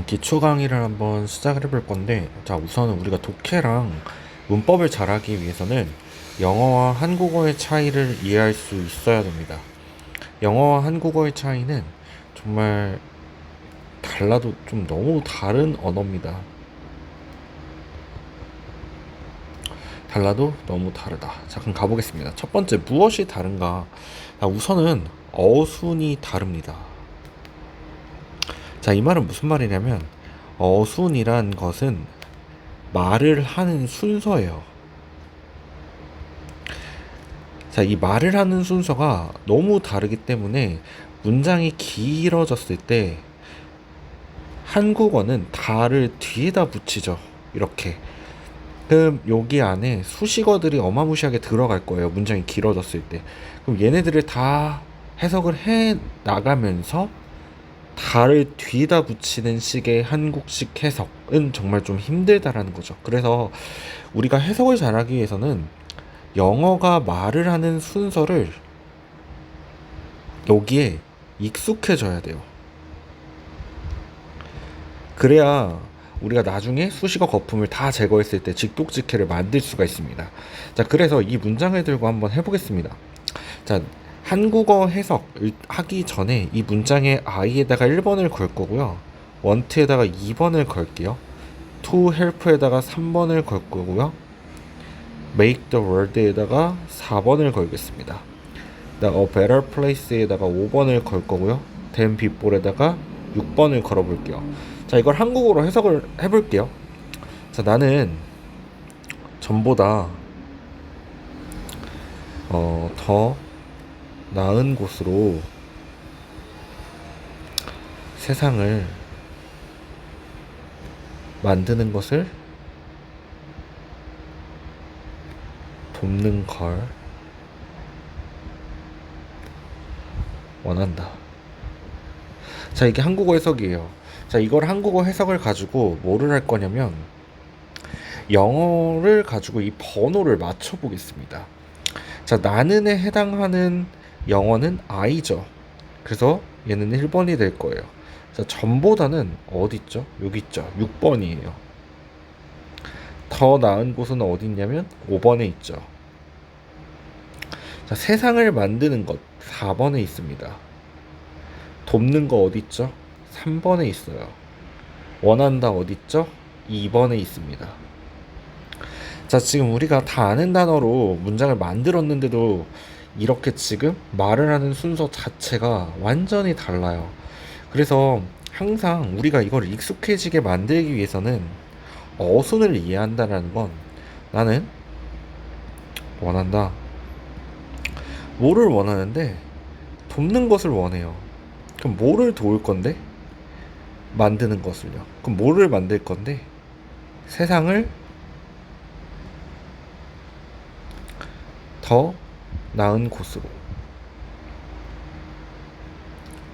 기초 강의를 한번 시작을 해볼 건데, 자, 우선은 우리가 독해랑 문법을 잘하기 위해서는 영어와 한국어의 차이를 이해할 수 있어야 됩니다. 영어와 한국어의 차이는 정말 달라도 좀 너무 다른 언어입니다. 달라도 너무 다르다. 자, 그럼 가보겠습니다. 첫 번째, 무엇이 다른가? 우선은 어순이 다릅니다. 자, 이 말은 무슨 말이냐면, 어순이란 것은 말을 하는 순서예요. 자, 이 말을 하는 순서가 너무 다르기 때문에 문장이 길어졌을 때 한국어는 다를 뒤에다 붙이죠. 이렇게. 그럼 여기 안에 수식어들이 어마무시하게 들어갈 거예요. 문장이 길어졌을 때. 그럼 얘네들을 다 해석을 해 나가면서 다를 뒤에다 붙이는 식의 한국식 해석은 정말 좀 힘들다라는 거죠. 그래서 우리가 해석을 잘하기 위해서는 영어가 말을 하는 순서를 여기에 익숙해져야 돼요. 그래야 우리가 나중에 수식어 거품을 다 제거했을 때 직독직해를 만들 수가 있습니다. 자, 그래서 이 문장을 들고 한번 해보겠습니다. 자, 한국어 해석을 하기 전에 이 문장에 I에다가 1번을 걸 거고요. want에다가 2번을 걸게요. to help에다가 3번을 걸 거고요. make the world에다가 4번을 걸겠습니다. a better place에다가 5번을 걸 거고요. than before에다가 6번을 걸어 볼게요. 자, 이걸 한국어로 해석을 해볼게요. 자, 나는 전보다 더 나은 곳으로 세상을 만드는 것을 돕는 걸 원한다. 자, 이게 한국어 해석이에요. 자, 이걸 한국어 해석을 가지고 뭐를 할 거냐면 영어를 가지고 이 번호를 맞춰 보겠습니다. 자, 나는에 해당하는 영어는 I죠. 그래서 얘는 1번이 될 거예요. 자, 전보다는 어디 있죠? 여기 있죠. 6번이에요. 더 나은 곳은 어디 있냐면 5번에 있죠. 자, 세상을 만드는 것 4번에 있습니다. 돕는 거 어디 있죠? 3번에 있어요. 원한다 어디 있죠? 2번에 있습니다. 자, 지금 우리가 다 아는 단어로 문장을 만들었는데도 이렇게 지금 말을 하는 순서 자체가 완전히 달라요. 그래서 항상 우리가 이걸 익숙해지게 만들기 위해서는 어순을 이해한다는 건 나는 원한다. 뭐를 원하는데 돕는 것을 원해요. 그럼 뭐를 도울 건데? 만드는 것을요. 그럼 뭐를 만들 건데? 세상을 더 나은 곳으로.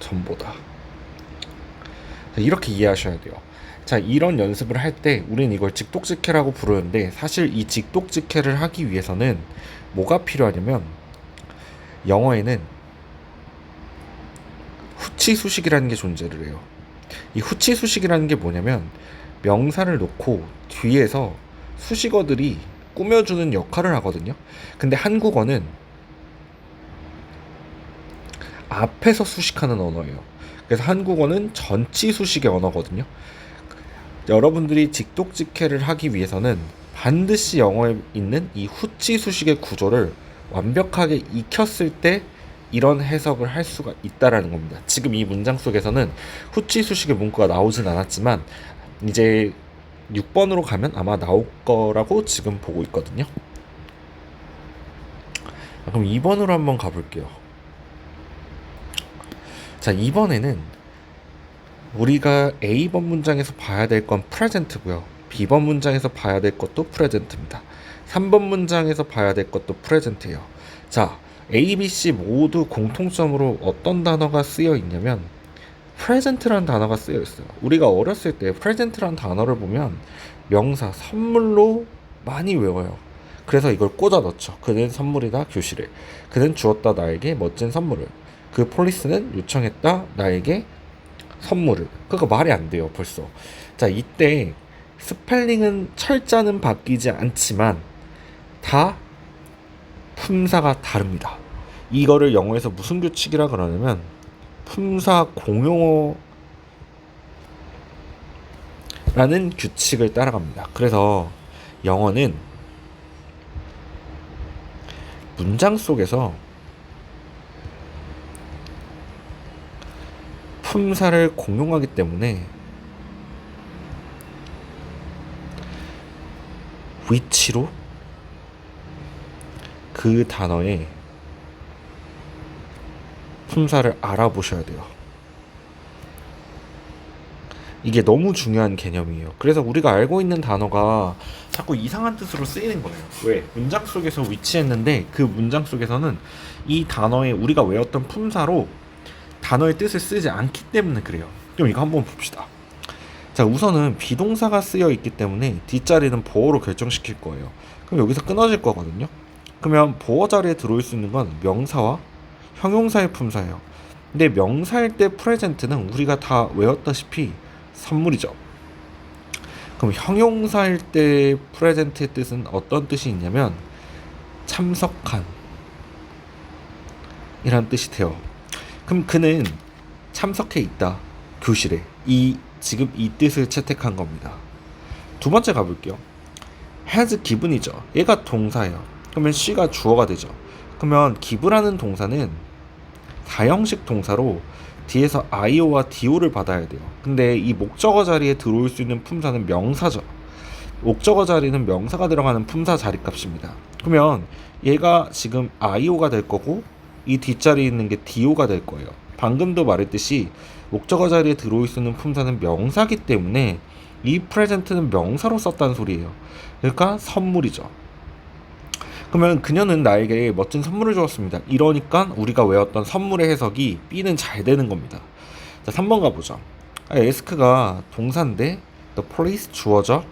전보다. 이렇게 이해하셔야 돼요. 자, 이런 연습을 할 때 우리는 이걸 직독직해라고 부르는데 사실 이 직독직해를 하기 위해서는 뭐가 필요하냐면 영어에는 후치수식이라는 게 존재를 해요. 이 후치수식이라는 게 뭐냐면 명사를 놓고 뒤에서 수식어들이 꾸며주는 역할을 하거든요. 근데 한국어는 앞에서 수식하는 언어예요. 그래서 한국어는 전치수식의 언어거든요. 여러분들이 직독직해를 하기 위해서는 반드시 영어에 있는 이 후치수식의 구조를 완벽하게 익혔을 때 이런 해석을 할 수가 있다라는 겁니다. 지금 이 문장 속에서는 후치수식의 문구가 나오진 않았지만 이제 6번으로 가면 아마 나올 거라고 지금 보고 있거든요. 그럼 2번으로 한번 가볼게요. 자, 2번에는 우리가 A번 문장에서 봐야 될 건 프레젠트고요. B번 문장에서 봐야 될 것도 프레젠트입니다. 3번 문장에서 봐야 될 것도 프레젠트예요. 자, A, B, C 모두 공통점으로 어떤 단어가 쓰여 있냐면 프레젠트라는 단어가 쓰여 있어요. 우리가 어렸을 때 프레젠트라는 단어를 보면 명사, 선물로 많이 외워요. 그래서 이걸 꽂아 넣죠. 그는 선물이다 교실에. 그는 주었다 나에게 멋진 선물을. 그 폴리스는 요청했다 나에게 선물을. 그거 말이 안 돼요, 벌써. 자, 이때 스펠링은 철자는 바뀌지 않지만 다 품사가 다릅니다. 이거를 영어에서 무슨 규칙이라 그러냐면 품사 공용어라는 규칙을 따라갑니다. 그래서 영어는 문장 속에서 품사를 공용하기 때문에 위치로 그 단어의 품사를 알아보셔야 돼요. 이게 너무 중요한 개념이에요. 그래서 우리가 알고 있는 단어가 자꾸 이상한 뜻으로 쓰이는 거예요. 왜? 문장 속에서 위치했는데 그 문장 속에서는 이 단어에 우리가 외웠던 품사로 단어의 뜻을 쓰지 않기 때문에 그래요. 그럼 이거 한번 봅시다. 자, 우선은 비동사가 쓰여 있기 때문에 뒷자리는 보어로 결정시킬 거예요. 그럼 여기서 끊어질 거거든요. 그러면 보어 자리에 들어올 수 있는 건 명사와 형용사의 품사예요. 근데 명사일 때 프레젠트는 우리가 다 외웠다시피 선물이죠. 그럼 형용사일 때 프레젠트의 뜻은 어떤 뜻이 있냐면 참석한 이란 뜻이 돼요. 그럼 그는 참석해 있다. 교실에. 지금 이 뜻을 채택한 겁니다. 두 번째 가볼게요. has given이죠. 얘가 동사예요. 그러면 she가 주어가 되죠. 그러면 give라는 동사는 사형식 동사로 뒤에서 IO와 DO를 받아야 돼요. 근데 이 목적어 자리에 들어올 수 있는 품사는 명사죠. 목적어 자리는 명사가 들어가는 품사 자리값입니다. 그러면 얘가 지금 IO가 될 거고 이 뒷자리에 있는 게 DO가 될 거예요. 방금도 말했듯이 목적어 자리에 들어올 수 있는 품사는 명사기 때문에 이 프레젠트는 명사로 썼다는 소리예요. 그러니까 선물이죠. 그러면 그녀는 나에게 멋진 선물을 주었습니다. 이러니까 우리가 외웠던 선물의 해석이 B는 잘 되는 겁니다. 자, 3번 가보죠. ask가 동사인데 the police 주어죠.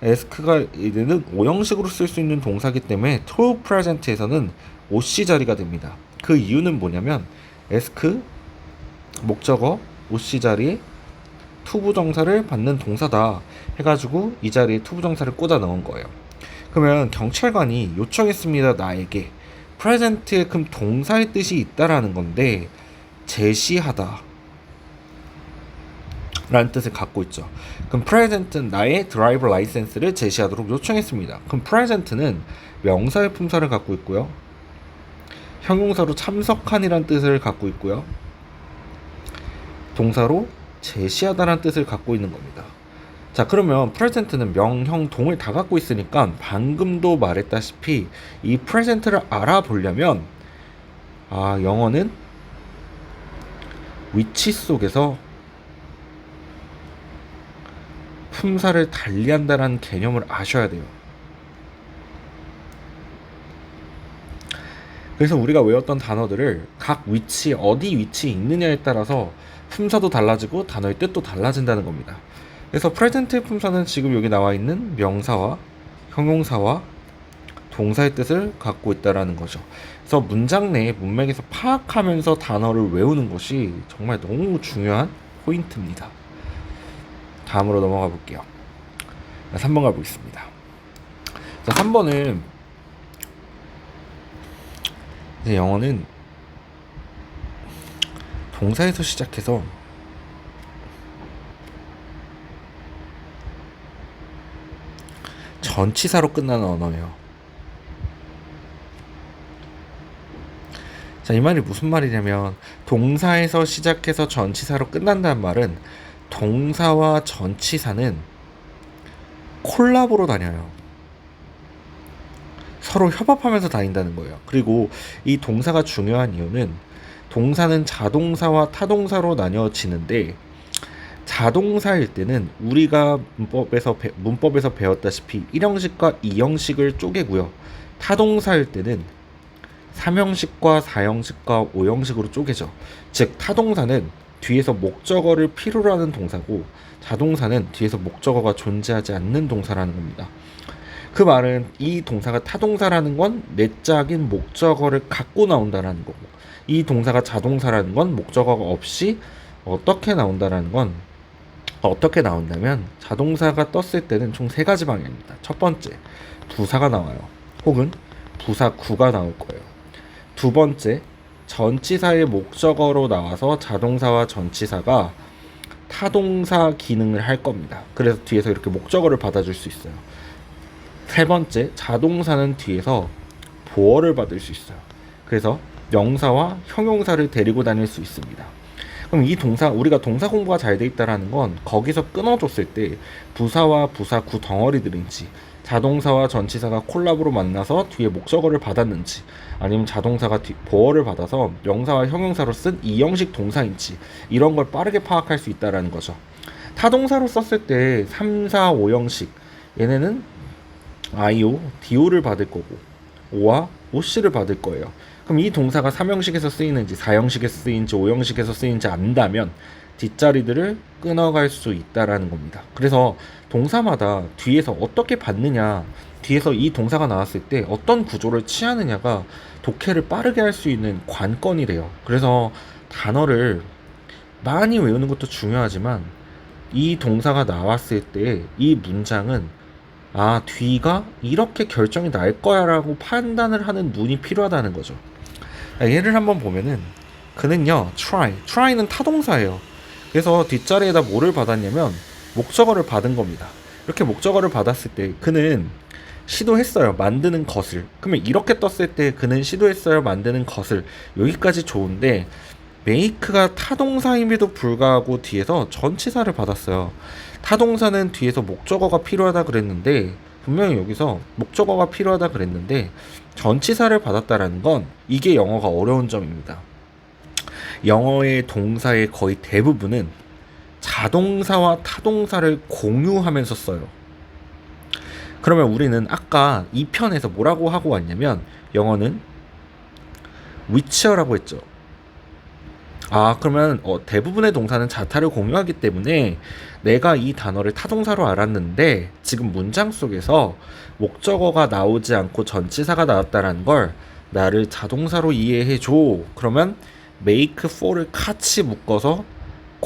ask가 얘는 오형식으로 쓸 수 있는 동사기 때문에 to present에서는 OC 자리가 됩니다. 그 이유는 뭐냐면 ask 목적어 OC 자리에 투부정사를 받는 동사다 해가지고 이 자리에 투부정사를 꽂아 넣은 거예요. 그러면 경찰관이 요청했습니다. 나에게 프레젠트에 그럼 동사의 뜻이 있다라는 건데 제시하다 라는 뜻을 갖고 있죠. 그럼 프레젠트는 나의 드라이버 라이센스를 제시하도록 요청했습니다. 그럼 프레젠트는 명사의 품사를 갖고 있고요. 형용사로 참석한이란 뜻을 갖고 있고요. 동사로 제시하다라는 뜻을 갖고 있는 겁니다. 자, 그러면 프레젠트는 명, 형, 동을 다 갖고 있으니까 방금도 말했다시피 이 프레젠트를 알아보려면 영어는 위치 속에서 품사를 달리한다라는 개념을 아셔야 돼요. 그래서 우리가 외웠던 단어들을 각 위치, 어디 위치에 있느냐에 따라서 품사도 달라지고 단어의 뜻도 달라진다는 겁니다. 그래서 프레젠트의 품사는 지금 여기 나와 있는 명사와 형용사와 동사의 뜻을 갖고 있다라는 거죠. 그래서 문장 내의 문맥에서 파악하면서 단어를 외우는 것이 정말 너무 중요한 포인트입니다. 다음으로 넘어가 볼게요. 3번 가보겠습니다. 자, 3번은 이제 영어는 동사에서 시작해서 전치사로 끝나는 언어예요. 자, 이 말이 무슨 말이냐면 동사에서 시작해서 전치사로 끝난다는 말은 동사와 전치사는 콜라보로 다녀요. 서로 협업하면서 다닌다는 거예요. 그리고 이 동사가 중요한 이유는 동사는 자동사와 타동사로 나뉘어지는데 자동사일 때는 우리가 문법에서 배웠다시피 1형식과 2형식을 쪼개고요. 타동사일 때는 3형식과 4형식과 5형식으로 쪼개죠. 즉 타동사는 뒤에서 목적어를 필요로 하는 동사고 자동사는 뒤에서 목적어가 존재하지 않는 동사라는 겁니다. 그 말은 이 동사가 타동사라는 건 내짝인 목적어를 갖고 나온다라는 거고 이 동사가 자동사라는 건 목적어가 없이 어떻게 나온다라는 건 어떻게 나온다면 자동사가 떴을 때는 총 세 가지 방향입니다. 첫 번째, 부사가 나와요. 혹은 부사구가 나올 거예요. 두 번째, 전치사의 목적어로 나와서 자동사와 전치사가 타동사 기능을 할 겁니다. 그래서 뒤에서 이렇게 목적어를 받아줄 수 있어요. 세 번째, 자동사는 뒤에서 보어를 받을 수 있어요. 그래서 명사와 형용사를 데리고 다닐 수 있습니다. 그럼 이 동사, 우리가 동사 공부가 잘 돼 있다라는 건 거기서 끊어줬을 때 부사와 부사구 덩어리들인지 자동사와 전치사가 콜라보로 만나서 뒤에 목적어를 받았는지 아니면 자동사가 보어를 받아서 명사와 형용사로 쓴 이형식 동사인지 이런 걸 빠르게 파악할 수 있다라는 거죠. 타동사로 썼을 때 3, 4, 5형식 얘네는 IO, DO를 받을 거고 O와 OC를 받을 거예요. 그럼 이 동사가 3형식에서 쓰이는지 4형식에서 쓰이는지 5형식에서 쓰이는지 안다면 뒷자리들을 끊어갈 수 있다라는 겁니다. 그래서 동사마다 뒤에서 어떻게 받느냐, 뒤에서 이 동사가 나왔을 때 어떤 구조를 취하느냐가 독해를 빠르게 할 수 있는 관건이래요. 그래서 단어를 많이 외우는 것도 중요하지만 이 동사가 나왔을 때 이 문장은 뒤가 이렇게 결정이 날 거야 라고 판단을 하는 눈이 필요하다는 거죠. 예를 한번 보면은 그는요 try는 타동사예요. 그래서 뒷자리에다 뭐를 받았냐면 목적어를 받은 겁니다. 이렇게 목적어를 받았을 때 그는 시도했어요, 만드는 것을. 그러면 이렇게 떴을 때 그는 시도했어요, 만드는 것을. 여기까지 좋은데 make가 타동사임에도 불구하고 뒤에서 전치사를 받았어요. 타동사는 뒤에서 목적어가 필요하다 그랬는데 분명히 여기서 목적어가 필요하다 그랬는데 전치사를 받았다라는 건 이게 영어가 어려운 점입니다. 영어의 동사의 거의 대부분은 자동사와 타동사를 공유하면서 써요. 그러면 우리는 아까 이 편에서 뭐라고 하고 왔냐면 영어는 which라고 했죠. 그러면 대부분의 동사는 자타를 공유하기 때문에 내가 이 단어를 타동사로 알았는데 지금 문장 속에서 목적어가 나오지 않고 전치사가 나왔다는 걸 나를 자동사로 이해해줘. 그러면 make for를 같이 묶어서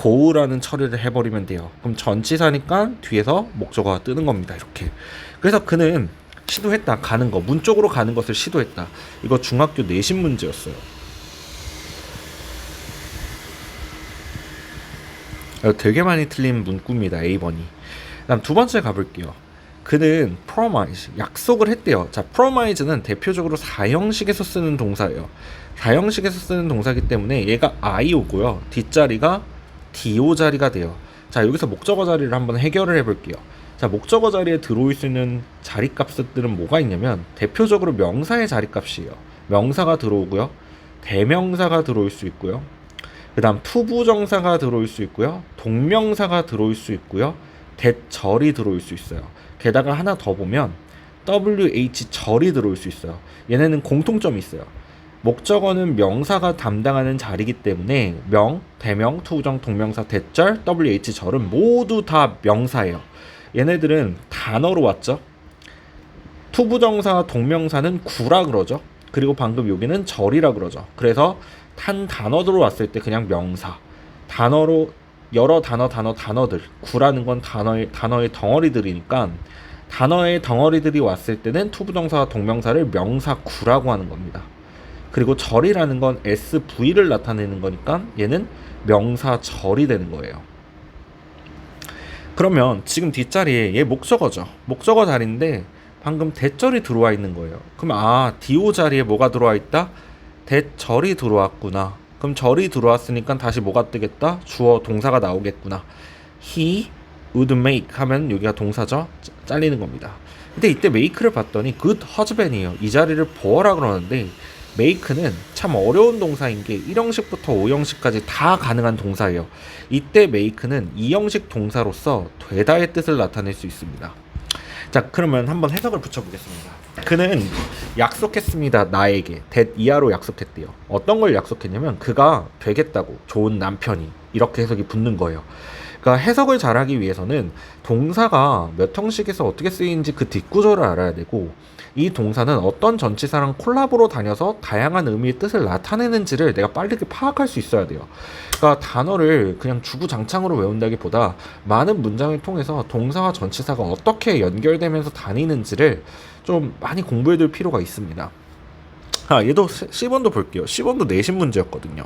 go라는 처리를 해버리면 돼요. 그럼 전치사니까 뒤에서 목적어가 뜨는 겁니다. 이렇게. 그래서 그는 시도했다. 가는 거. 문 쪽으로 가는 것을 시도했다. 이거 중학교 내신 문제였어요. 되게 많이 틀린 문구입니다. A번이. 다음 두 번째 가볼게요. 그는 promise, 약속을 했대요. 자, promise는 대표적으로 4형식에서 쓰는 동사예요. 4형식에서 쓰는 동사이기 때문에 얘가 IO고요. 뒷자리가 DO 자리가 돼요. 자, 여기서 목적어 자리를 한번 해결을 해볼게요. 자, 목적어 자리에 들어올 수 있는 자리값들은 뭐가 있냐면 대표적으로 명사의 자리값이에요. 명사가 들어오고요. 대명사가 들어올 수 있고요. 그 다음 투부정사가 들어올 수 있고요. 동명사가 들어올 수 있고요. 대절이 들어올 수 있어요. 게다가 하나 더 보면 WH절이 들어올 수 있어요. 얘네는 공통점이 있어요. 목적어는 명사가 담당하는 자리이기 때문에 명, 대명, 투부정, 동명사, 대절, WH절은 모두 다 명사예요. 얘네들은 단어로 왔죠. 투부정사, 동명사는 구라 그러죠. 그리고 방금 여기는 절이라 그러죠. 그래서 한 단어로 왔을 때 그냥 명사, 단어로 여러 단어들, 구라는 건 단어의 덩어리들이니까 단어의 덩어리들이 왔을 때는 투부정사와 동명사를 명사구라고 하는 겁니다. 그리고 절이라는 건 SV를 나타내는 거니까 얘는 명사절이 되는 거예요. 그러면 지금 뒷자리에 얘 목적어죠. 목적어 자리인데 방금 대절이 들어와 있는 거예요. 그럼 DO 자리에 뭐가 들어와 있다? 대절이 들어왔구나. 그럼 절이 들어왔으니까 다시 뭐가 뜨겠다? 주어 동사가 나오겠구나. He would make 하면 여기가 동사죠. 잘리는 겁니다. 근데 이때 make를 봤더니 good husband이에요. 이 자리를 보어라 그러는데 make는 참 어려운 동사인 게 1형식부터 5형식까지 다 가능한 동사예요. 이때 make는 2형식 동사로서 되다의 뜻을 나타낼 수 있습니다. 자, 그러면 한번 해석을 붙여보겠습니다. 그는 약속했습니다. 나에게 that 이하로 약속했대요. 어떤 걸 약속했냐면 그가 되겠다고, 좋은 남편이, 이렇게 해석이 붙는 거예요. 그러니까 해석을 잘하기 위해서는 동사가 몇 형식에서 어떻게 쓰이는지 그 뒷구조를 알아야 되고, 이 동사는 어떤 전치사랑 콜라보로 다녀서 다양한 의미의 뜻을 나타내는지를 내가 빠르게 파악할 수 있어야 돼요. 그러니까 단어를 그냥 주구장창으로 외운다기보다 많은 문장을 통해서 동사와 전치사가 어떻게 연결되면서 다니는지를 좀 많이 공부해둘 필요가 있습니다. 얘도 10번도 볼게요. 10번도 내신 문제였거든요.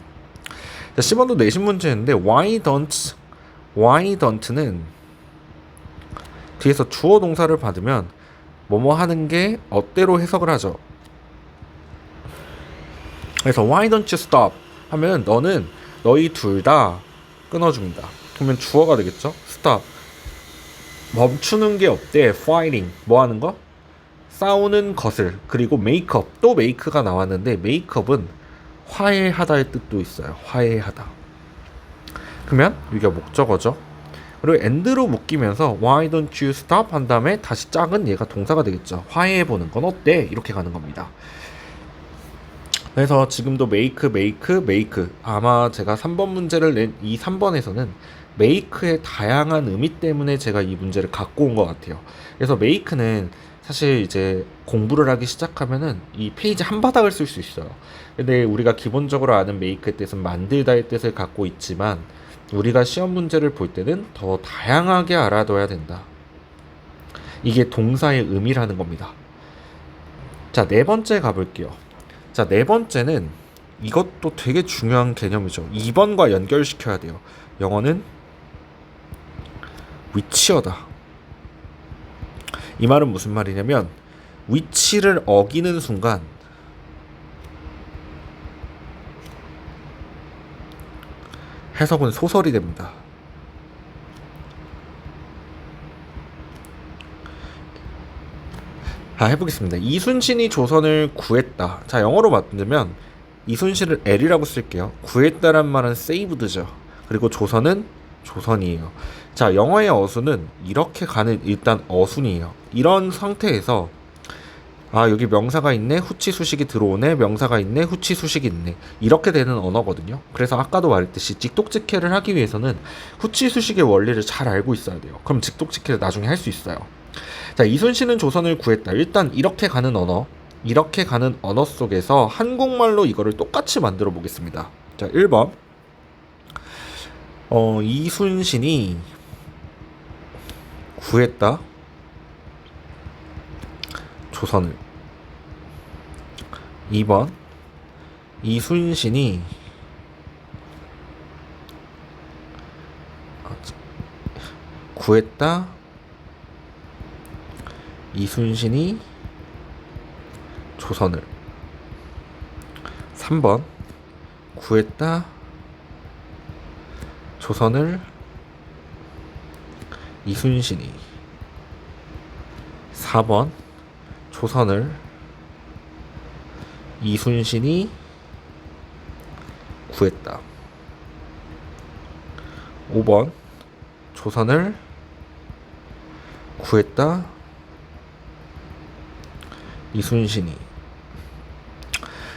10번도 내신 문제였는데 why don't는 뒤에서 주어 동사를 받으면 뭐뭐 하는 게 어때로 해석을 하죠. 그래서 why don't you stop 하면 너희 둘 다 끊어줍니다. 그러면 주어가 되겠죠. stop 멈추는 게 어때? fighting 뭐 하는 거? 싸우는 것을. 그리고 make-up 또 make가 나왔는데 make-up은 화해하다의 뜻도 있어요. 화해하다. 그러면 이게 목적어죠. 그리고 and로 묶이면서 why don't you stop 한 다음에 다시 짝은 얘가 동사가 되겠죠. 화해해보는 건 어때? 이렇게 가는 겁니다. 그래서 지금도 make 아마 제가 3번 문제를 낸 이 3번에서는 make의 다양한 의미 때문에 제가 이 문제를 갖고 온 것 같아요. 그래서 make는 사실 이제 공부를 하기 시작하면은 이 페이지 한 바닥을 쓸 수 있어요. 근데 우리가 기본적으로 아는 make의 뜻은 만들다의 뜻을 갖고 있지만 우리가 시험 문제를 볼 때는 더 다양하게 알아둬야 된다. 이게 동사의 의미라는 겁니다. 자, 네 번째 가볼게요. 자, 네 번째는 이것도 되게 중요한 개념이죠. 2번과 연결시켜야 돼요. 영어는 위치어다. 이 말은 무슨 말이냐면 위치를 어기는 순간 해석은 소설이 됩니다. 해보겠습니다. 이순신이 조선을 구했다. 자, 영어로 만들면 이순신을 L이라고 쓸게요. 구했다란 말은 saved죠. 그리고 조선은 조선이에요. 자, 영어의 어순은 이렇게 가는 일단 어순이에요. 이런 상태에서 여기 명사가 있네, 후치 수식이 들어오네, 명사가 있네, 후치 수식이 있네, 이렇게 되는 언어거든요. 그래서 아까도 말했듯이 직독직해를 하기 위해서는 후치 수식의 원리를 잘 알고 있어야 돼요. 그럼 직독직해를 나중에 할 수 있어요. 자, 이순신은 조선을 구했다. 일단 이렇게 가는 언어 속에서 한국말로 이거를 똑같이 만들어 보겠습니다. 자, 1번 이순신이 구했다 조선을. 2번 이순신이 구했다 이순신이 조선을. 3번 구했다 조선을 이순신이. 4번 조선을 이순신이 구했다. 5번 조선을 구했다 이순신이.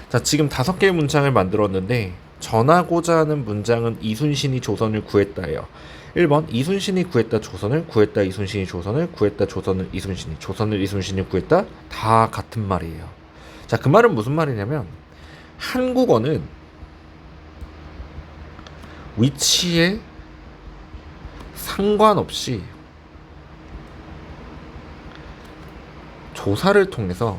자, 지금 5개의 문장을 만들었는데 전하고자 하는 문장은 이순신이 조선을 구했다예요. 1번 이순신이 구했다 조선을, 구했다 이순신이 조선을, 구했다 조선을 이순신이, 조선을 이순신이 구했다, 다 같은 말이에요. 자, 그 말은 무슨 말이냐면 한국어는 위치에 상관없이 조사를 통해서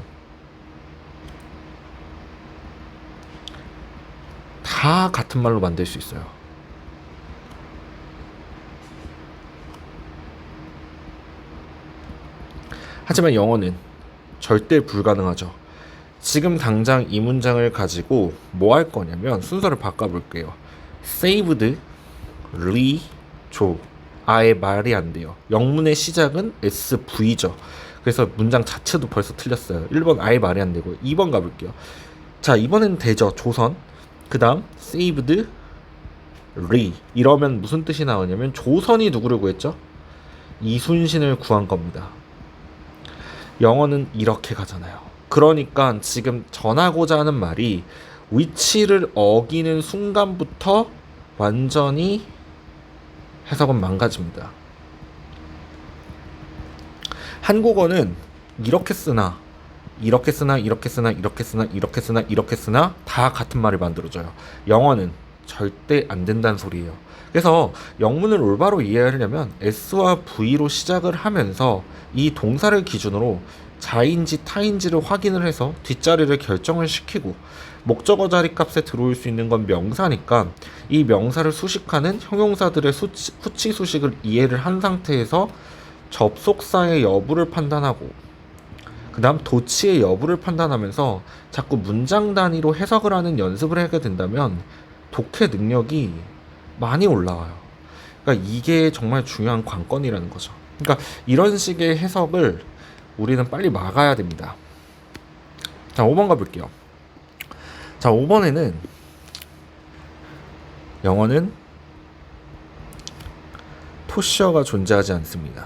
다 같은 말로 만들 수 있어요. 하지만 영어는 절대 불가능하죠. 지금 당장 이 문장을 가지고 뭐 할 거냐면 순서를 바꿔볼게요. saved, 리, 조. 아예 말이 안 돼요. 영문의 시작은 SV죠. 그래서 문장 자체도 벌써 틀렸어요. 1번 아예 말이 안 되고. 2번 가볼게요. 자, 이번엔 되죠. 조선. 그 다음 saved, 리. 이러면 무슨 뜻이 나오냐면 조선이 누구를 구했죠? 이순신을 구한 겁니다. 영어는 이렇게 가잖아요. 그러니까 지금 전하고자 하는 말이 위치를 어기는 순간부터 완전히 해석은 망가집니다. 한국어는 이렇게 쓰나 이렇게 쓰나 이렇게 쓰나 이렇게 쓰나 이렇게 쓰나 이렇게 쓰나 다 같은 말을 만들어줘요. 영어는 절대 안 된다는 소리예요. 그래서 영문을 올바로 이해하려면 S와 V로 시작을 하면서 이 동사를 기준으로 자인지 타인지를 확인을 해서 뒷자리를 결정을 시키고, 목적어 자리 값에 들어올 수 있는 건 명사니까 이 명사를 수식하는 형용사들의 후치 수식을 이해를 한 상태에서 접속사의 여부를 판단하고, 그 다음 도치의 여부를 판단하면서 자꾸 문장 단위로 해석을 하는 연습을 하게 된다면 독해 능력이 많이 올라와요. 그러니까 이게 정말 중요한 관건이라는 거죠. 그러니까 이런 식의 해석을 우리는 빨리 막아야 됩니다. 자, 5번 가볼게요. 자, 5번에는 영어는 토시어가 존재하지 않습니다.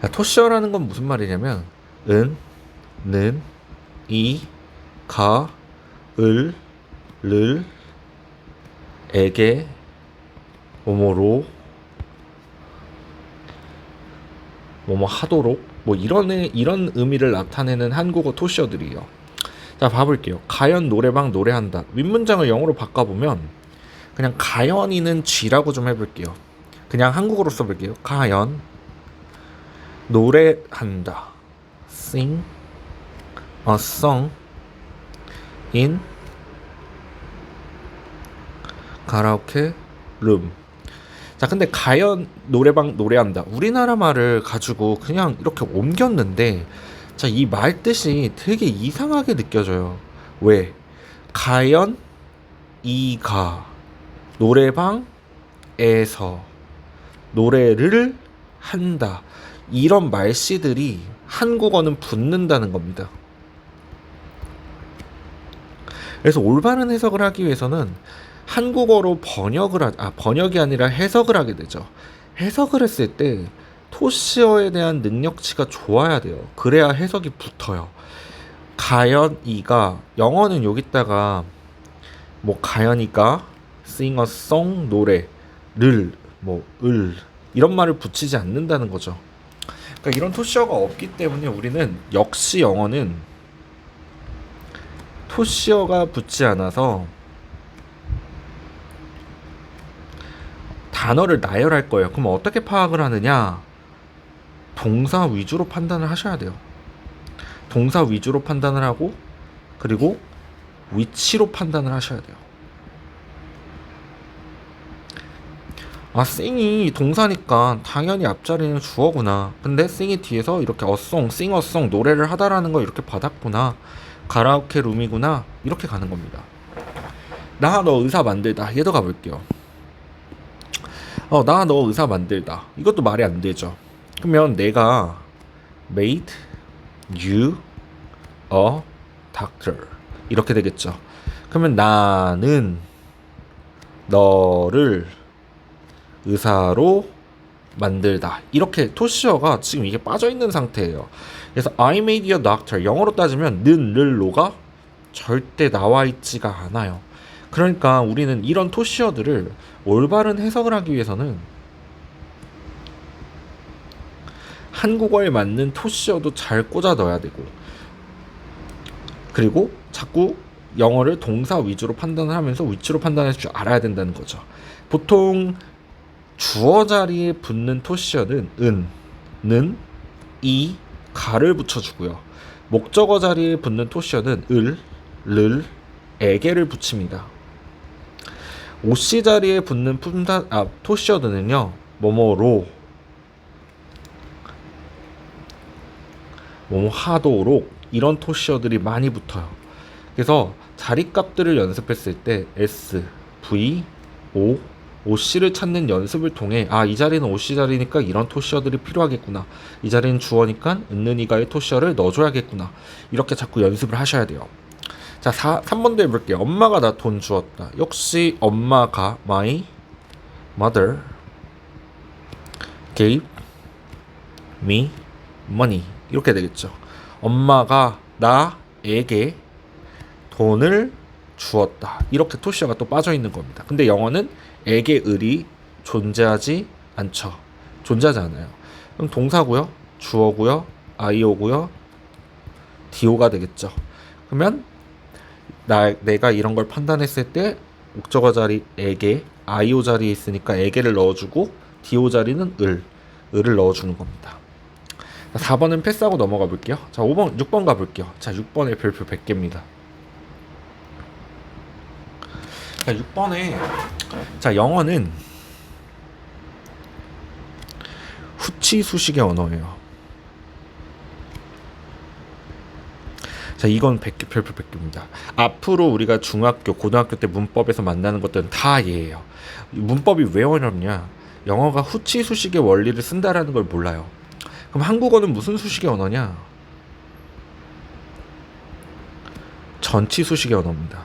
자, 토시어라는 건 무슨 말이냐면 은, 는, 이, 가, 을, 를, 에게, 뭐뭐로, 뭐뭐 하도록, 뭐 이런 의미를 나타내는 한국어 토시어들이에요. 자, 봐볼게요. 가연 노래방 노래한다. 윗문장을 영어로 바꿔보면 그냥 가연이는 쥐라고 좀 해볼게요. 그냥 한국어로 써볼게요. 가연 노래한다. Sing a song in karaoke room. 자, 근데 가연 노래방 노래한다. 우리나라 말을 가지고 그냥 이렇게 옮겼는데, 자, 이 말 뜻이 되게 이상하게 느껴져요. 왜? 가연 이가 노래방에서 노래를 한다. 이런 말씨들이 한국어는 붙는다는 겁니다. 그래서 올바른 해석을 하기 위해서는 한국어로 번역이 아니라 해석을 하게 되죠. 해석을 했을 때 토시어에 대한 능력치가 좋아야 돼요. 그래야 해석이 붙어요. 가연이가, 영어는 여기다가 뭐 가연이가 sing a song 노래를 뭐 을 이런 말을 붙이지 않는다는 거죠. 그러니까 이런 토시어가 없기 때문에 우리는 역시 영어는 토시어가 붙지 않아서 단어를 나열할 거예요. 그럼 어떻게 파악을 하느냐? 동사 위주로 판단을 하셔야 돼요. 동사 위주로 판단을 하고, 그리고 위치로 판단을 하셔야 돼요. 아, sing이 동사니까 당연히 앞자리는 주어구나. 근데 sing이 뒤에서 이렇게 sing a song 노래를 하다라는 거 이렇게 받았구나. 가라오케 룸이구나. 이렇게 가는 겁니다. 나 너 의사 만들다. 얘도 가볼게요. 나 너 의사 만들다. 이것도 말이 안 되죠. 그러면 내가 made you a doctor 이렇게 되겠죠. 그러면 나는 너를 의사로 만들다. 이렇게 토시어가 지금 이게 빠져 있는 상태예요. 그래서 I made you a doctor, 영어로 따지면 는, 를, 로가 절대 나와 있지가 않아요. 그러니까 우리는 이런 토시어들을 올바른 해석을 하기 위해서는 한국어에 맞는 토시어도 잘 꽂아 넣어야 되고, 그리고 자꾸 영어를 동사 위주로 판단을 하면서 위치로 판단할 줄 알아야 된다는 거죠. 보통 주어 자리에 붙는 토시어는 은, 는, 이, 가를 붙여주고요. 목적어 자리에 붙는 토시어는 을, 를, 에게를 붙입니다. 오씨 자리에 붙는 토시어들은요, 뭐뭐로, 뭐뭐 하도록, 이런 토시어들이 많이 붙어요. 그래서 자리값들을 연습했을 때 S, V, O, OC를 찾는 연습을 통해 이 자리는 OC 자리니까 이런 토시어들이 필요하겠구나. 이 자리는 주어니까 은는이가의 토시어를 넣어줘야겠구나. 이렇게 자꾸 연습을 하셔야 돼요. 자, 3번도 해볼게요. 엄마가 나 돈 주었다. 역시 엄마가 my mother gave me money 이렇게 되겠죠. 엄마가 나에게 돈을 주었다. 이렇게 토시어가 또 빠져 있는 겁니다. 근데 영어는 에게 을이 존재하지 않죠. 존재하지 않아요. 그럼 동사고요, 주어고요, 아이오고요, 디오가 되겠죠. 그러면 내가 이런 걸 판단했을 때 목적어 자리 에게, 아이오 자리에 있으니까 에게를 넣어주고 디오 자리는 을을 넣어주는 겁니다. 4번은 패스하고 넘어가 볼게요. 자, 5번, 6번 가볼게요. 자, 6번에 별표 100개입니다. 자, 6번에 자, 영어는 후치 수식의 언어예요. 자, 이건 별표 100개입니다. 앞으로 우리가 중학교, 고등학교 때 문법에서 만나는 것들은 다 얘예요. 문법이 왜 어렵냐? 영어가 후치 수식의 원리를 쓴다라는 걸 몰라요. 그럼 한국어는 무슨 수식의 언어냐? 전치 수식의 언어입니다.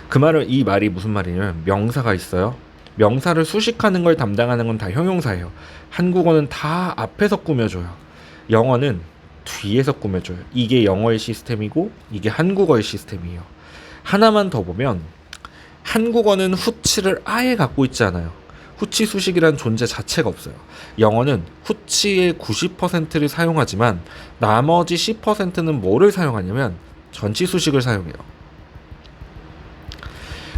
그 말은, 이 말이 무슨 말이냐면 명사가 있어요. 명사를 수식하는 걸 담당하는 건 다 형용사예요. 한국어는 다 앞에서 꾸며줘요. 영어는 뒤에서 꾸며줘요. 이게 영어의 시스템이고 이게 한국어의 시스템이에요. 하나만 더 보면 한국어는 후치를 아예 갖고 있지 않아요. 후치 수식이란 존재 자체가 없어요. 영어는 후치의 90%를 사용하지만 나머지 10%는 뭐를 사용하냐면 전치 수식을 사용해요.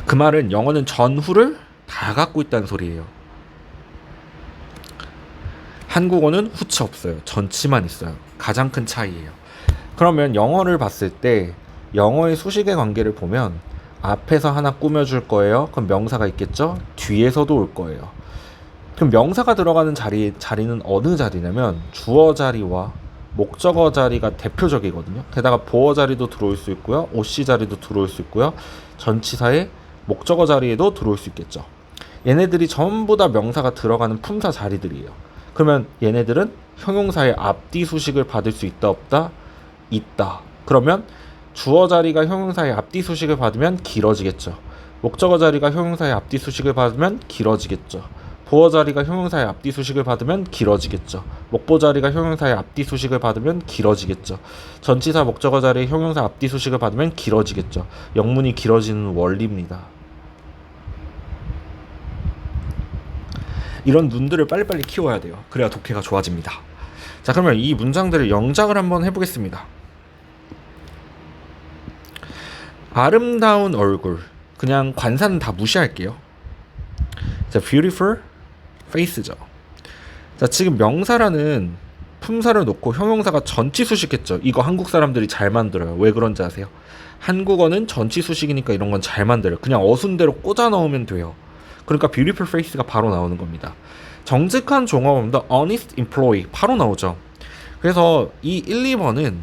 그 말은 영어는 전후를 다 갖고 있다는 소리예요. 한국어는 후치 없어요. 전치만 있어요. 가장 큰 차이예요. 그러면 영어를 봤을 때 영어의 수식의 관계를 보면 앞에서 하나 꾸며줄 거예요. 그럼 명사가 있겠죠? 뒤에서도 올 거예요. 그럼 명사가 들어가는 자리는 어느 자리냐면 주어 자리와 목적어 자리가 대표적이거든요. 게다가 보어 자리도 들어올 수 있고요. OC 자리도 들어올 수 있고요. 전치사의 목적어 자리에도 들어올 수 있겠죠. 얘네들이 전부 다 명사가 들어가는 품사 자리들이에요. 그러면 얘네들은 형용사의 앞뒤 수식을 받을 수 있다, 없다? 있다. 그러면 주어 자리가 형용사의 앞뒤 수식을 받으면 길어지겠죠. 목적어 자리가 형용사의 앞뒤 수식을 받으면 길어지겠죠. 보어 자리가 형용사의 앞뒤 수식을 받으면 길어지겠죠. 목보 자리가 형용사의 앞뒤 수식을 받으면 길어지겠죠. 전치사 목적어 자리의 형용사 앞뒤 수식을 받으면 길어지겠죠. 영문이 길어지는 원리입니다. 이런 눈들을 빨리빨리 키워야 돼요. 그래야 독해가 좋아집니다. 자, 그러면 이 문장들을 영작을 한번 해보겠습니다. 아름다운 얼굴. 그냥 관사는 다 무시할게요. 자, beautiful face죠. 자, 지금 명사라는 품사를 놓고 형용사가 전치 수식했죠. 이거 한국 사람들이 잘 만들어요. 왜 그런지 아세요? 한국어는 전치 수식이니까 이런 건 잘 만들어요. 그냥 어순대로 꽂아 넣으면 돼요. 그러니까 beautiful face가 바로 나오는 겁니다. 정직한 종업원도 honest employee 바로 나오죠. 그래서 이 1, 2번은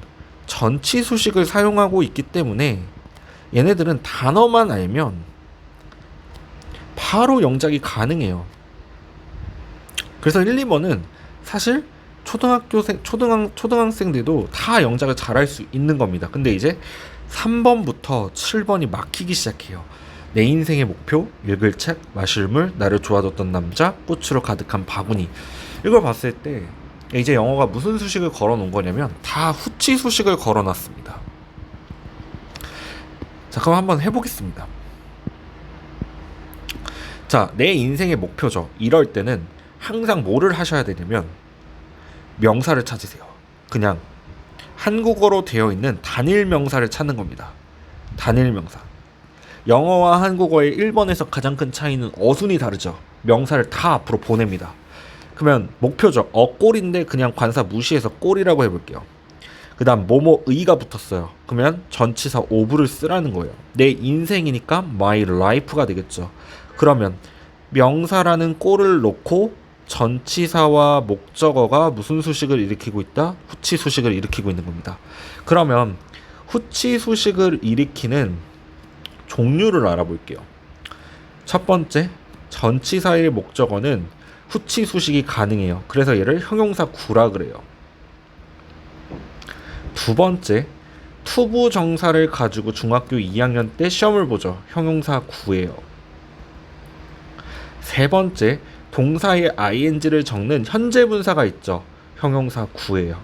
전치 수식을 사용하고 있기 때문에 얘네들은 단어만 알면 바로 영작이 가능해요. 그래서 1, 2번은 사실 초등학생들도 다 영작을 잘할 수 있는 겁니다. 근데 이제 3번부터 7번이 막히기 시작해요. 내 인생의 목표, 읽을 책, 마실 물, 나를 좋아줬던 남자, 꽃으로 가득한 바구니. 이걸 봤을 때 이제 영어가 무슨 수식을 걸어놓은 거냐면 다 후치 수식을 걸어놨습니다. 자, 그럼 한번 해보겠습니다. 자, 내 인생의 목표죠. 이럴 때는 항상 뭐를 하셔야 되냐면 명사를 찾으세요. 그냥 한국어로 되어 있는 단일 명사를 찾는 겁니다. 단일 명사. 영어와 한국어의 1번에서 가장 큰 차이는 어순이 다르죠. 명사를 다 앞으로 보냅니다. 그러면 목표죠. 꼴인데 그냥 관사 무시해서 꼴이라고 해볼게요. 그 다음 뭐뭐의가 붙었어요. 그러면 전치사 of를 쓰라는 거예요. 내 인생이니까 my life가 되겠죠. 그러면 명사라는 꼴을 놓고 전치사와 목적어가 무슨 수식을 일으키고 있다? 후치 수식을 일으키고 있는 겁니다. 그러면 후치 수식을 일으키는 종류를 알아볼게요. 첫 번째, 전치사의 목적어는 후치 수식이 가능해요. 그래서 얘를 형용사 구라 그래요. 두 번째, 투부 정사를 가지고 중학교 2학년 때 시험을 보죠. 형용사 구예요. 세 번째, 동사의 ing를 적는 현재 분사가 있죠. 형용사 구예요.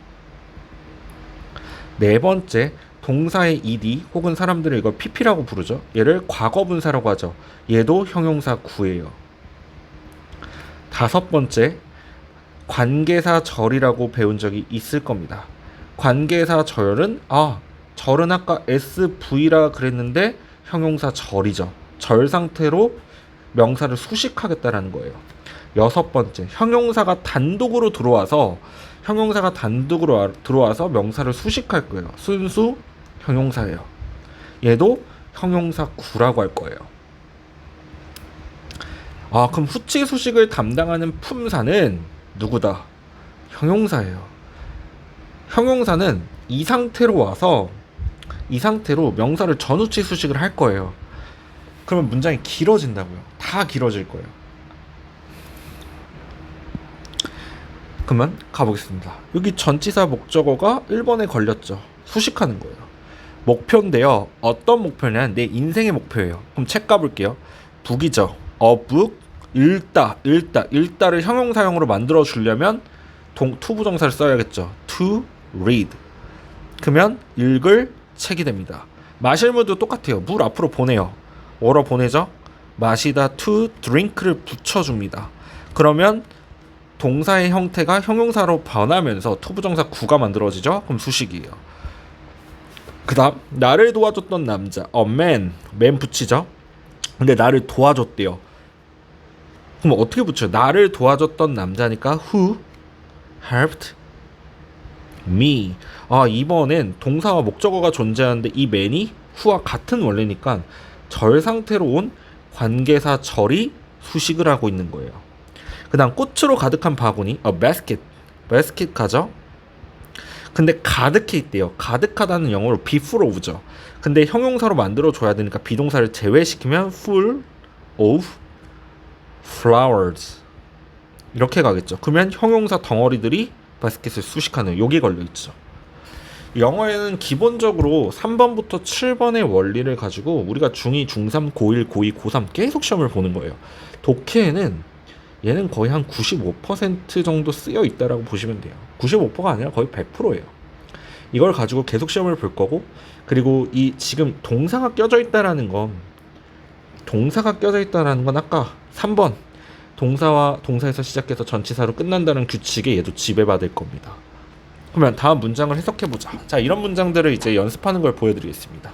네 번째, 동사의 ed 혹은 사람들은 이걸 pp라고 부르죠. 얘를 과거분사라고 하죠. 얘도 형용사 구예요. 다섯 번째, 관계사절이라고 배운 적이 있을 겁니다. 관계사절은 절은 아까 SV라 그랬는데 형용사절이죠. 절 상태로 명사를 수식하겠다라는 거예요. 여섯 번째, 형용사가 단독으로 들어와서 명사를 수식할 거예요. 순수 형용사예요. 얘도 형용사 구라고 할 거예요. 그럼 후치 수식을 담당하는 품사는 누구다? 형용사예요. 형용사는 이 상태로 명사를 전후치 수식을 할 거예요. 그러면 문장이 길어진다고요. 다 길어질 거예요. 그러면 가보겠습니다. 여기 전치사 목적어가 1번에 걸렸죠. 수식하는 거예요. 목표인데요. 어떤 목표냐? 내 인생의 목표예요. 그럼 책 가볼게요. 북이죠. 북, 읽다를 형용사형으로 만들어 주려면 투부정사를 써야겠죠. to read. 그러면 읽을 책이 됩니다. 마실 물도 똑같아요. 물 앞으로 보내요. 뭐로 보내죠? 마시다 to drink를 붙여줍니다. 그러면 동사의 형태가 형용사로 변하면서 투부정사 구가 만들어지죠. 그럼 수식이에요. 그 다음 나를 도와줬던 남자 man 붙이죠. 근데 나를 도와줬대요. 그럼 어떻게 붙여요? 나를 도와줬던 남자니까 who helped me. 이번엔 동사와 목적어가 존재하는데 이 man이 who와 같은 원리니까 절 상태로 온 관계사 절이 수식을 하고 있는 거예요. 그 다음 꽃으로 가득한 바구니 basket 가죠. 근데 가득해 있대요. 가득하다는 영어로 be full of죠. 근데 형용사로 만들어줘야 되니까 비동사를 제외시키면 full of flowers 이렇게 가겠죠. 그러면 형용사 덩어리들이 바스켓을 수식하는 여기 걸려있죠. 영어에는 기본적으로 3번부터 7번의 원리를 가지고 우리가 중2, 중3, 고1, 고2, 고3 계속 시험을 보는 거예요. 독해에는 얘는 거의 한 95% 정도 쓰여 있다라고 보시면 돼요. 95%가 아니라 거의 100%예요. 이걸 가지고 계속 시험을 볼 거고, 그리고 이 지금 동사가 껴져 있다라는 건 아까 3번 동사와 동사에서 시작해서 전치사로 끝난다는 규칙에 얘도 지배받을 겁니다. 그러면 다음 문장을 해석해보자. 자, 이런 문장들을 이제 연습하는 걸 보여드리겠습니다.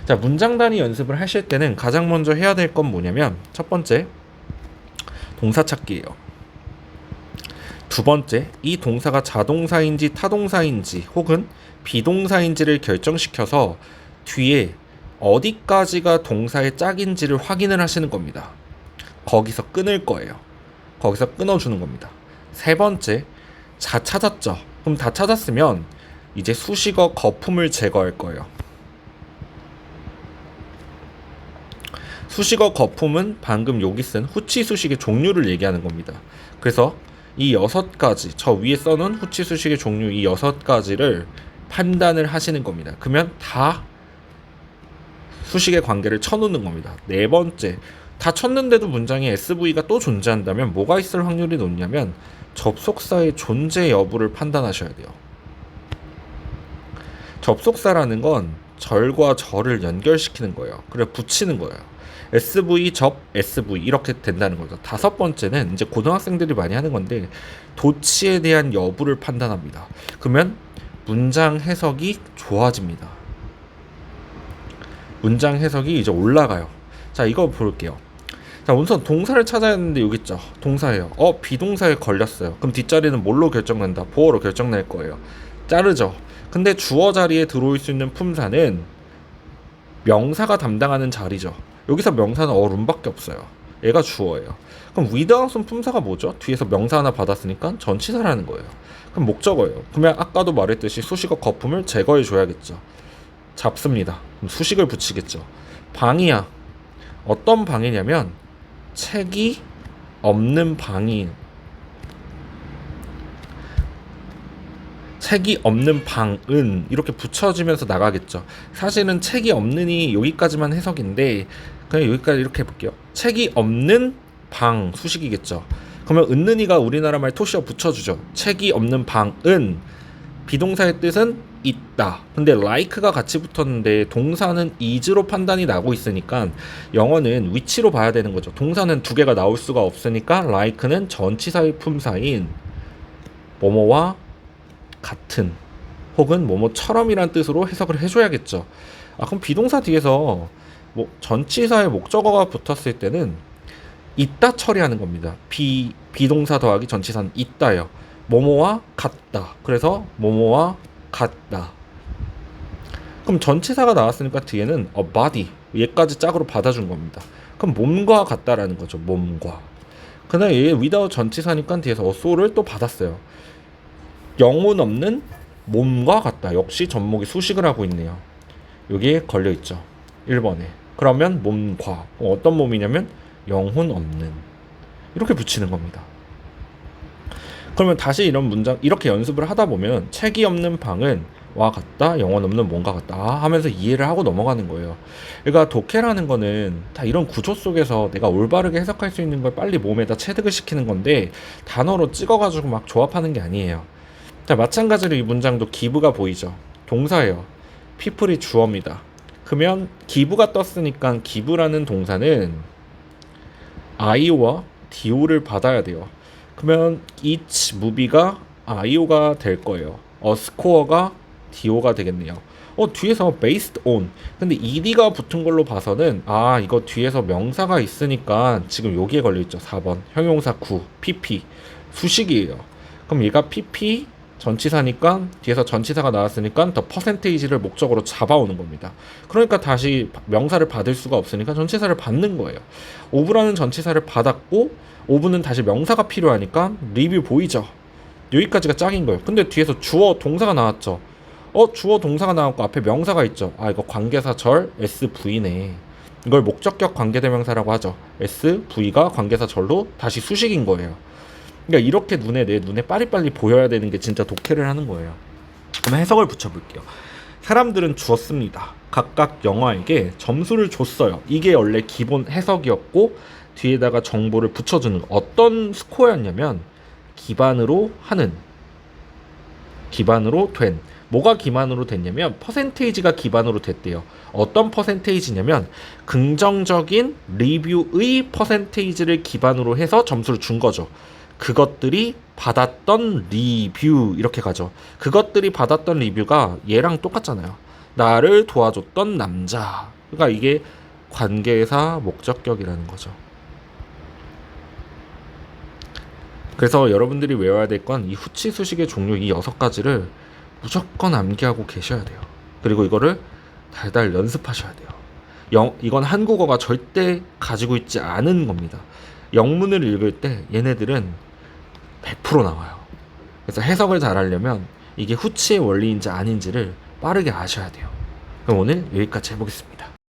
자, 문장 단위 연습을 하실 때는 가장 먼저 해야 될 건 뭐냐면, 첫 번째 동사 찾기예요. 두 번째, 이 동사가 자동사인지 타동사인지 혹은 비동사인지를 결정시켜서 뒤에 어디까지가 동사의 짝인지를 확인을 하시는 겁니다. 거기서 끊을 거예요. 거기서 끊어주는 겁니다. 세 번째, 다 찾았죠. 그럼 다 찾았으면 이제 수식어 거품을 제거할 거예요. 수식어 거품은 방금 여기 쓴 후치 수식의 종류를 얘기하는 겁니다. 그래서 이 6가지, 저 위에 써놓은 후치 수식의 종류 이 6가지를 판단을 하시는 겁니다. 그러면 다 수식의 관계를 쳐놓는 겁니다. 네 번째, 다 쳤는데도 문장에 SV가 또 존재한다면 뭐가 있을 확률이 높냐면 접속사의 존재 여부를 판단하셔야 돼요. 접속사라는 건 절과 절을 연결시키는 거예요. 그래 붙이는 거예요. SV, 접, SV 이렇게 된다는 거죠. 다섯 번째는 이제 고등학생들이 많이 하는 건데 도치에 대한 여부를 판단합니다. 그러면 문장 해석이 좋아집니다. 문장 해석이 이제 올라가요. 자, 이거 볼게요. 자, 우선 동사를 찾아야 하는데 여기 있죠. 동사예요. 비동사에 걸렸어요. 그럼 뒷자리는 뭘로 결정난다? 보어로 결정날 거예요. 자르죠. 근데 주어 자리에 들어올 수 있는 품사는 명사가 담당하는 자리죠. 여기서 명사는 룸밖에 없어요. 얘가 주어예요. 그럼 without은 품사가 뭐죠? 뒤에서 명사 하나 받았으니까 전치사라는 거예요. 그럼 목적어예요. 그러면 아까도 말했듯이 수식어 거품을 제거해 줘야겠죠. 잡습니다. 그럼 수식을 붙이겠죠. 방이야. 어떤 방이냐면 책이 없는 방이, 책이 없는 방은 이렇게 붙여지면서 나가겠죠. 사실은 책이 없는이 여기까지만 해석인데 그냥 여기까지 이렇게 해볼게요. 책이 없는 방 수식이겠죠. 그러면 은는이가 우리나라 말 토시어 붙여주죠. 책이 없는 방은 비동사의 뜻은 있다. 근데 like가 같이 붙었는데 동사는 is로 판단이 나고 있으니까 영어는 위치로 봐야 되는 거죠. 동사는 두 개가 나올 수가 없으니까 like는 전치사의 품사인 뭐뭐와 같은 혹은 뭐뭐처럼이란 뜻으로 해석을 해줘야겠죠. 그럼 비동사 뒤에서 뭐 전치사의 목적어가 붙었을 때는 있다 처리하는 겁니다. 비동사 더하기 전치사는 있다요. 뭐뭐와 같다. 그래서 뭐뭐와 같다. 그럼 전치사가 나왔으니까 뒤에는 a body 얘까지 짝으로 받아준 겁니다. 그럼 몸과 같다라는 거죠. 몸과. 그날 얘 without 전치사니까 뒤에서 a so를 또 받았어요. 영혼 없는 몸과 같다. 역시 접목이 수식을 하고 있네요. 여기에 걸려있죠. 1번에. 그러면 몸과. 어떤 몸이냐면 영혼 없는. 이렇게 붙이는 겁니다. 그러면 다시 이런 문장 이렇게 연습을 하다 보면 책이 없는 방은 와 같다, 영혼 없는 뭔가 같다 하면서 이해를 하고 넘어가는 거예요. 그러니까 독해라는 거는 다 이런 구조 속에서 내가 올바르게 해석할 수 있는 걸 빨리 몸에다 체득을 시키는 건데 단어로 찍어가지고 막 조합하는 게 아니에요. 자, 마찬가지로 이 문장도 기브가 보이죠. 동사예요. people이 주어입니다. 그러면 기브가 떴으니까 기브라는 동사는 i오와 do를 받아야 돼요. 그러면 each movie가 io가 될 거예요. a score가 do가 되겠네요. 뒤에서 based on. 근데 ed가 붙은 걸로 봐서는 이거 뒤에서 명사가 있으니까 지금 여기에 걸려있죠. 4번 형용사 9 pp 수식이에요. 그럼 얘가 pp 전치사니까 뒤에서 전치사가 나왔으니까 더 퍼센테이지를 목적으로 잡아오는 겁니다. 그러니까 다시 명사를 받을 수가 없으니까 전치사를 받는 거예요. 오브라는 전치사를 받았고 오브는 다시 명사가 필요하니까 리뷰 보이죠? 여기까지가 짝인 거예요. 근데 뒤에서 주어 동사가 나왔죠. 주어 동사가 나왔고 앞에 명사가 있죠. 이거 관계사절 SV네. 이걸 목적격 관계대명사라고 하죠. SV가 관계사절로 다시 수식인 거예요. 그러니까 이렇게 내 눈에 빠리빠리 보여야 되는 게 진짜 독해를 하는 거예요. 그럼 해석을 붙여볼게요. 사람들은 주었습니다. 각각 영화에게 점수를 줬어요. 이게 원래 기본 해석이었고 뒤에다가 정보를 붙여주는 어떤 스코어였냐면 기반으로 된 뭐가 기반으로 됐냐면 퍼센테이지가 기반으로 됐대요. 어떤 퍼센테이지냐면 긍정적인 리뷰의 퍼센테이지를 기반으로 해서 점수를 준 거죠. 그것들이 받았던 리뷰 이렇게 가죠. 그것들이 받았던 리뷰가 얘랑 똑같잖아요. 나를 도와줬던 남자. 그러니까 이게 관계사 목적격이라는 거죠. 그래서 여러분들이 외워야 될 건 이 후치 수식의 종류 이 6가지를 무조건 암기하고 계셔야 돼요. 그리고 이거를 달달 연습하셔야 돼요. 이건 한국어가 절대 가지고 있지 않은 겁니다. 영문을 읽을 때 얘네들은 100% 나와요. 그래서 해석을 잘 하려면 이게 후치의 원리인지 아닌지를 빠르게 아셔야 돼요. 그럼 오늘 여기까지 해보겠습니다.